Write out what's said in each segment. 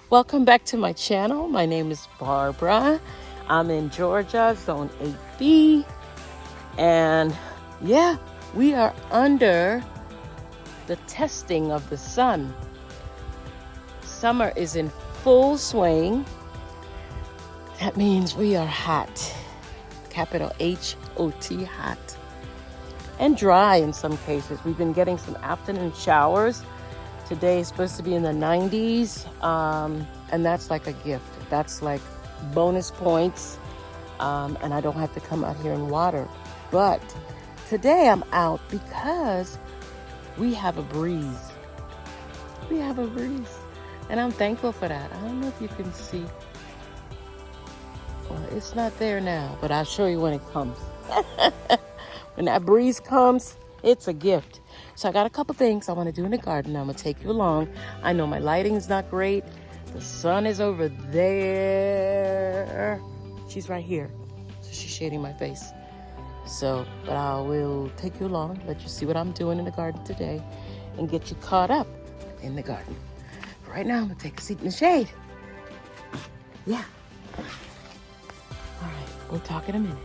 Welcome back to my channel. My name is Barbara. I'm in Georgia, Zone 8B. And yeah, we are under the testing of the sun. Summer is in full swing. That means we are hot. Capital H-O-T, hot. And dry in some cases. We've been getting some afternoon showers. Today is supposed to be in the 90s, and that's like a gift. That's like bonus points, and I don't have to come out here and water. But today I'm out because we have a breeze. We have a breeze, and I'm thankful for that. I don't know if you can see. Well, it's not there now, but I'll show you when it comes. When that breeze comes, it's a gift. So I got a couple things I want to do in the garden. I'm going to take you along. I know my lighting's not great. The sun is over there. She's right here. So she's shading my face. But I will take you along, let you see what I'm doing in the garden today, and get you caught up in the garden. Right now, I'm going to take a seat in the shade. Yeah. All right. We'll talk in a minute.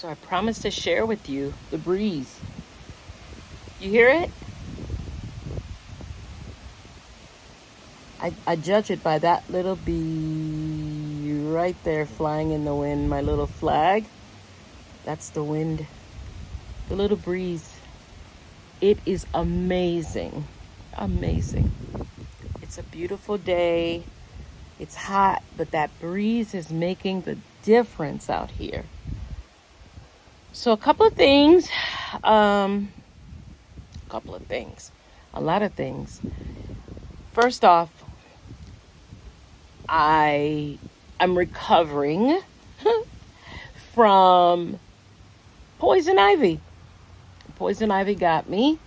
So I promised to share with you the breeze. You hear it? I judge it by that little bee right there flying in the wind, my little flag. That's the wind, the little breeze. It is amazing. Amazing. It's a beautiful day. It's hot, but that breeze is making the difference out here. So a couple of things. A lot of things. First off, I'm recovering from poison ivy. Poison ivy got me.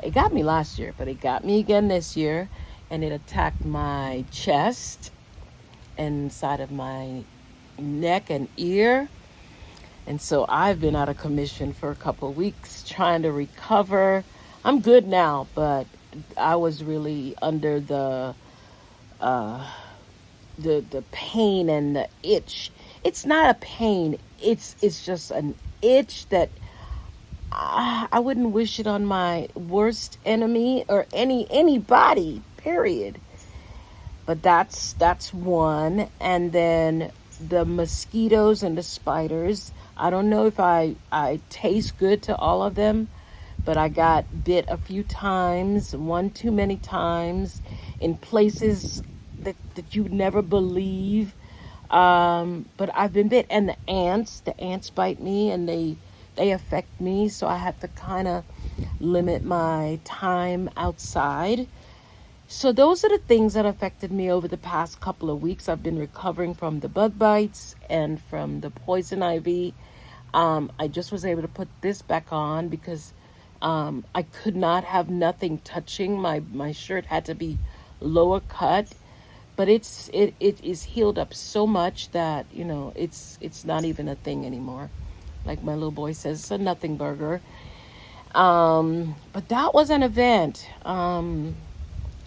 It got me last year, but it got me again this year, and it attacked my chest and side of my neck and ear. And so I've been out of commission for a couple of weeks trying to recover. I'm good now, but I was really under the pain and the itch. It's not a pain. It's just an itch that I wouldn't wish it on my worst enemy or anybody, period. But that's one. And then the mosquitoes and the spiders. I don't know if I taste good to all of them, but I got bit a few times, one too many times, in places that you'd never believe. But I've been bit. And the ants bite me, and they affect me, so I have to kind of limit my time outside. So those are the things that affected me over the past couple of weeks. I've been recovering from the bug bites and from the poison ivy. I just was able to put this back on because I could not have nothing touching. My shirt had to be lower cut, but it is healed up so much that it's not even a thing anymore. Like my little boy says, it's a nothing burger. But that was an event.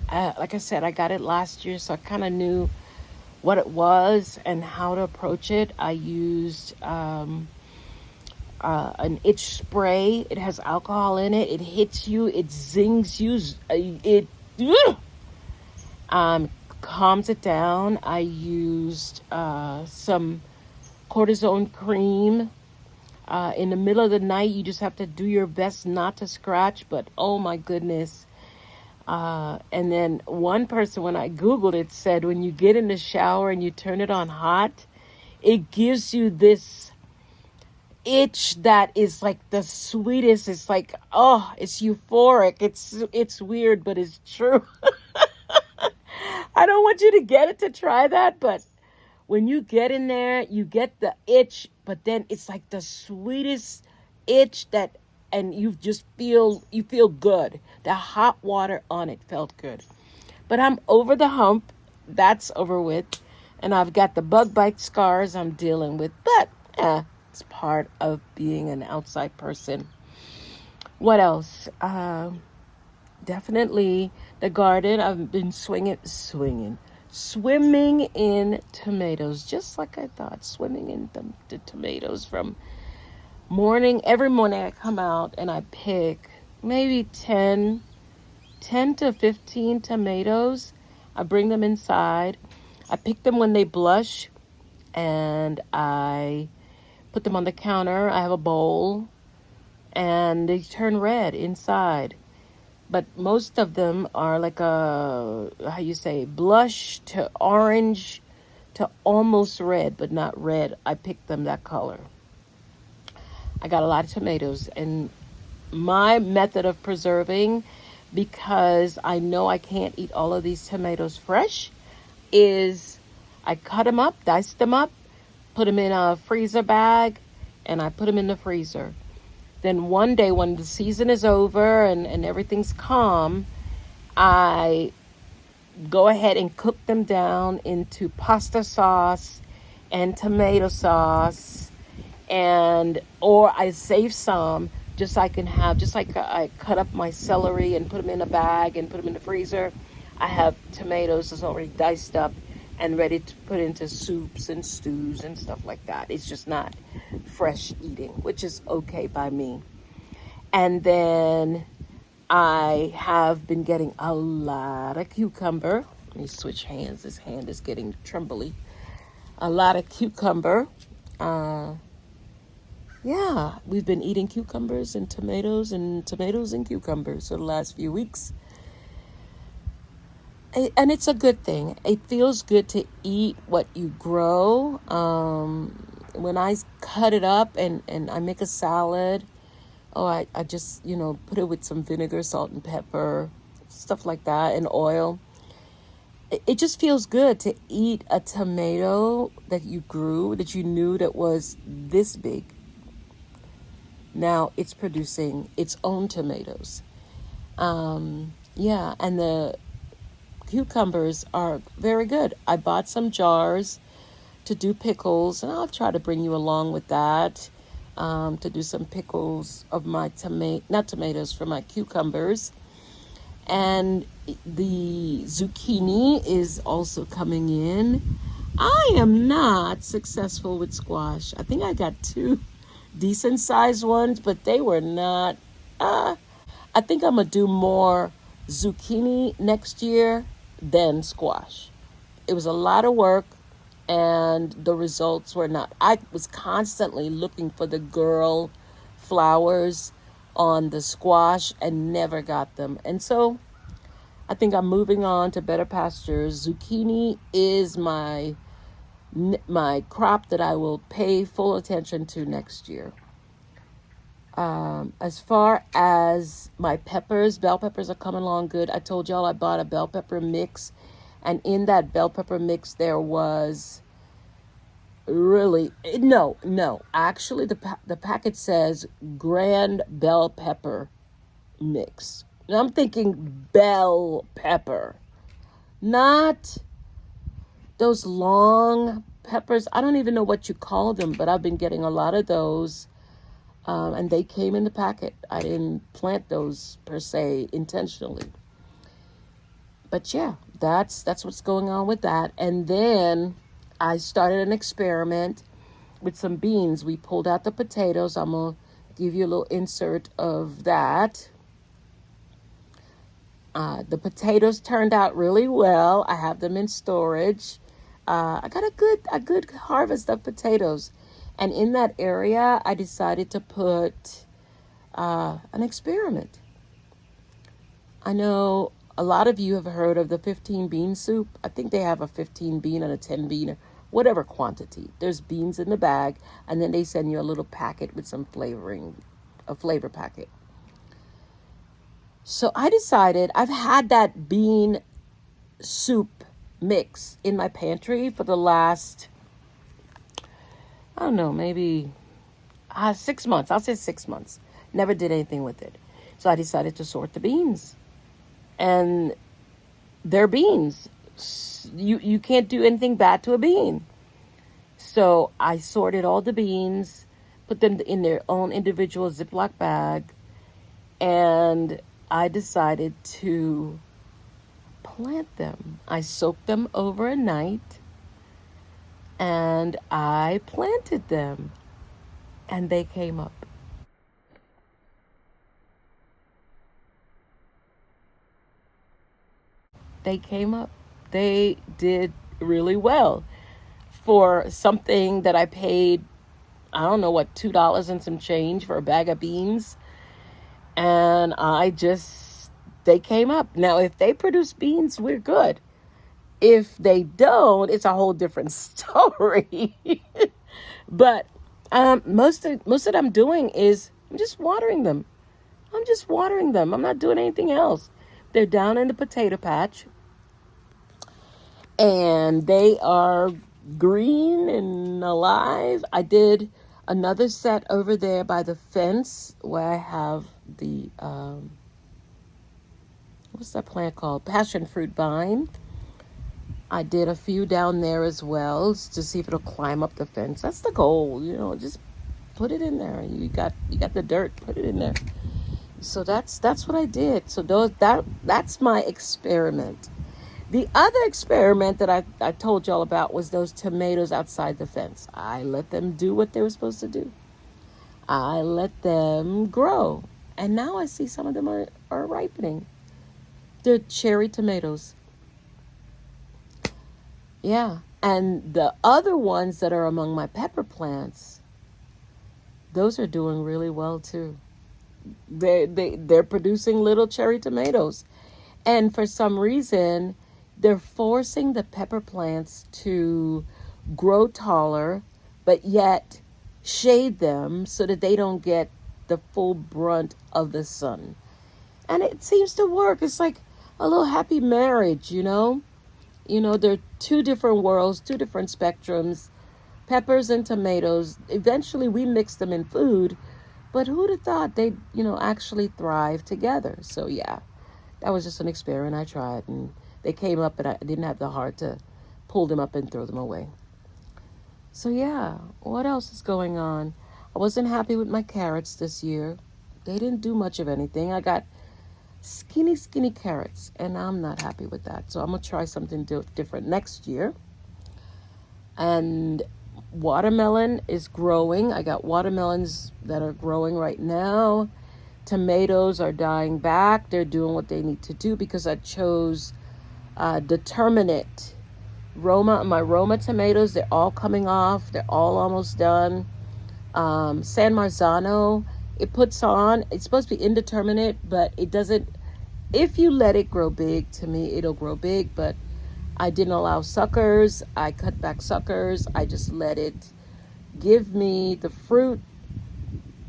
Like I said, I got it last year, so I kind of knew what it was and how to approach it. I used an itch spray. It has alcohol in it. It hits you. It zings you. It calms it down. I used some cortisone cream. In the middle of the night, you just have to do your best not to scratch, but oh my goodness. And then one person, when I Googled it, said when you get in the shower and you turn it on hot, it gives you this itch that is like the sweetest. It's like, oh, it's euphoric. It's weird, but it's true. I don't want you to get it to try that, but when you get in there, you get the itch, but then it's like the sweetest itch and you feel good. The hot water on it felt good. But I'm over the hump. That's over with. And I've got the bug bite scars I'm dealing with, but it's part of being an outside person. What else? Definitely the garden. I've been swimming in tomatoes, just like I thought, swimming in the tomatoes from every morning I come out and I pick maybe 10 to 15 tomatoes. I bring them inside. I pick them when they blush and I put them on the counter. I have a bowl and they turn red inside. But most of them are like blush to orange to almost red, but not red. I picked them that color. I got a lot of tomatoes, and my method of preserving, because I know I can't eat all of these tomatoes fresh, is I cut them up, dice them up, put them in a freezer bag, and I put them in the freezer. Then one day when the season is over and everything's calm, I go ahead and cook them down into pasta sauce and tomato sauce, or I save some just like I cut up my celery and put them in a bag and put them in the freezer. I have tomatoes that's already diced up, and ready to put into soups and stews and stuff like that. It's just not fresh eating, which is okay by me. And then I have been getting a lot of cucumber. Let me switch hands. This hand is getting trembly. A lot of cucumber. Yeah, we've been eating cucumbers and tomatoes and cucumbers for the last few weeks. And it's a good thing. It feels good to eat what you grow. When I cut it up and I make a salad, I just, put it with some vinegar, salt, and pepper, stuff like that, and oil. It just feels good to eat a tomato that you grew, that you knew that was this big. Now it's producing its own tomatoes. Yeah, and the cucumbers are very good. I bought some jars to do pickles, and I'll try to bring you along with that, to do some pickles of my not tomatoes, for my cucumbers. And the zucchini is also coming in. I am not successful with squash. I think I got 2 decent sized ones, but they were not. I think I'm going to do more zucchini next year than squash. It was a lot of work, and the results were not. I was constantly looking for the girl flowers on the squash and never got them. And so I think I'm moving on to better pastures. Zucchini is my crop that I will pay full attention to next year. As far as my peppers, bell peppers are coming along good. I told y'all I bought a bell pepper mix, and in that bell pepper mix there was actually the packet says grand bell pepper mix. And I'm thinking bell pepper, not those long peppers. I don't even know what you call them, but I've been getting a lot of those. And they came in the packet. I didn't plant those per se intentionally. But yeah, that's what's going on with that. And then I started an experiment with some beans. We pulled out the potatoes. I'm going to give you a little insert of that. The potatoes turned out really well. I have them in storage. I got a good harvest of potatoes. And in that area, I decided to put an experiment. I know a lot of you have heard of the 15 bean soup. I think they have a 15 bean and a 10 bean, or whatever quantity. There's beans in the bag, and then they send you a little packet with some flavoring, a flavor packet. So I decided, I've had that bean soup mix in my pantry for the last, I don't know, maybe 6 months. I'll say 6 months. Never did anything with it. So I decided to sort the beans. And they're beans. You can't do anything bad to a bean. So I sorted all the beans, put them in their own individual Ziploc bag, and I decided to plant them. I soaked them overnight, and I planted them, and they came up. They came up. They did really well for something that I paid, I don't know what, $2 and some change for a bag of beans. And they came up. Now, if they produce beans, we're good. If they don't, it's a whole different story. But most of what I'm doing is I'm just watering them. I'm not doing anything else. They're down in the potato patch, and they are green and alive. I did another set over there by the fence where I have the what's that plant called? Passion fruit vine. I did a few down there as well to see if it'll climb up the fence. That's the goal, just put it in there. You got the dirt, put it in there. So that's what I did. So that's my experiment. The other experiment that I told y'all about was those tomatoes outside the fence. I let them do what they were supposed to do. I let them grow. And now I see some of them are ripening. They're cherry tomatoes. Yeah. And the other ones that are among my pepper plants, those are doing really well too. They're producing little cherry tomatoes. And for some reason, they're forcing the pepper plants to grow taller, but yet shade them so that they don't get the full brunt of the sun. And it seems to work. It's like a little happy marriage, you know? You know, they're two different worlds, two different spectrums, peppers and tomatoes. Eventually we mix them in food, but who'd have thought they'd, actually thrive together? So yeah, that was just an experiment I tried, and they came up and I didn't have the heart to pull them up and throw them away. So yeah, what else is going on? I wasn't happy with my carrots this year. They didn't do much of anything. I got skinny carrots, and I'm not happy with that. So I'm going to try something different next year. And watermelon is growing. I got watermelons that are growing right now. Tomatoes are dying back. They're doing what they need to do because I chose determinate my Roma tomatoes. They're all coming off. They're all almost done. San Marzano, it puts on. It's supposed to be indeterminate, but it doesn't. If you let it grow big, to me, it'll grow big. But I didn't allow suckers. I cut back suckers. I just let it give me the fruit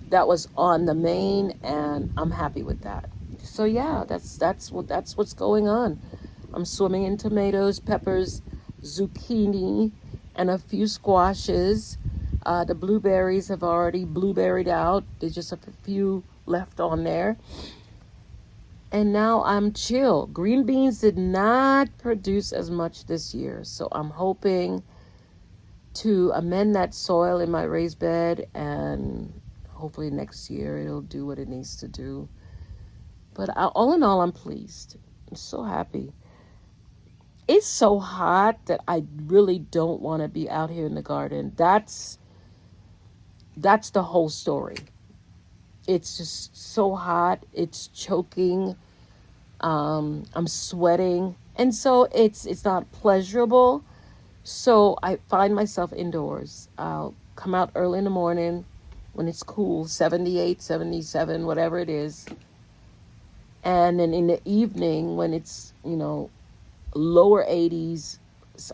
that was on the main, and I'm happy with that. So yeah, that's what's going on. I'm swimming in tomatoes, peppers, zucchini, and a few squashes. The blueberries have already blueberried out. There's just a few left on there. And now I'm chill. Green beans did not produce as much this year, so I'm hoping to amend that soil in my raised bed, and hopefully next year it'll do what it needs to do. But all in all, I'm pleased. I'm so happy. It's so hot that I really don't want to be out here in the garden. That's the whole story. It's just so hot. It's choking. I'm sweating. And so it's not pleasurable. So I find myself indoors. I'll come out early in the morning when it's cool, 78, 77, whatever it is. And then in the evening when it's, lower 80s,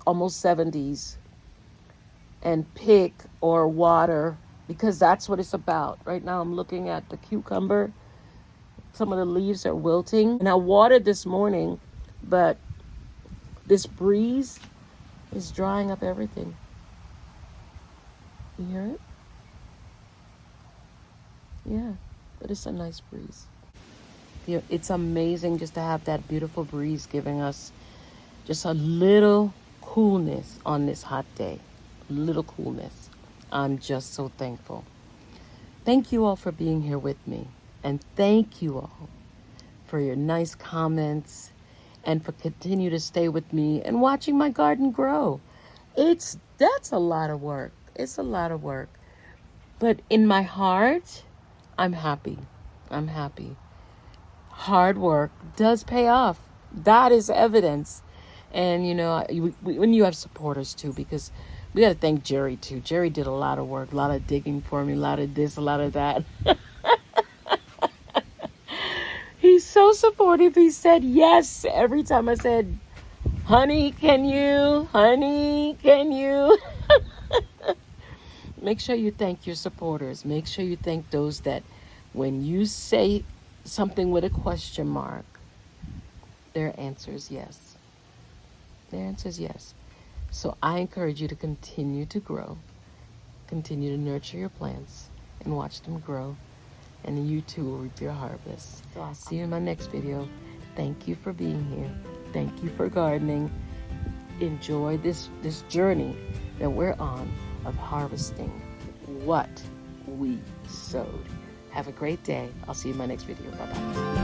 almost 70s, and pick or water, because that's what it's about. Right now I'm looking at the cucumber. Some of the leaves are wilting. And I watered this morning, but this breeze is drying up everything. You hear it? Yeah, but it's a nice breeze. It's amazing just to have that beautiful breeze giving us just a little coolness on this hot day. Little coolness. I'm just so thankful. Thank you all for being here with me. And thank you all for your nice comments and for continue to stay with me and watching my garden grow. That's a lot of work. It's a lot of work. But in my heart, I'm happy. I'm happy. Hard work does pay off. That is evidence. And, when you have supporters too, because we got to thank Jerry too. Jerry did a lot of work, a lot of digging for me, a lot of this, a lot of that. He's so supportive. He said yes every time I said, honey, can you? Honey, can you? Make sure you thank your supporters. Make sure you thank those that when you say something with a question mark, their answer is yes. Their answer is yes. So I encourage you to continue to grow, continue to nurture your plants and watch them grow, and you too will reap your harvest. So I'll see you in my next video. Thank you for being here. Thank you for gardening. Enjoy this journey that we're on of harvesting what we sowed. Have a great day. I'll see you in my next video. Bye-bye.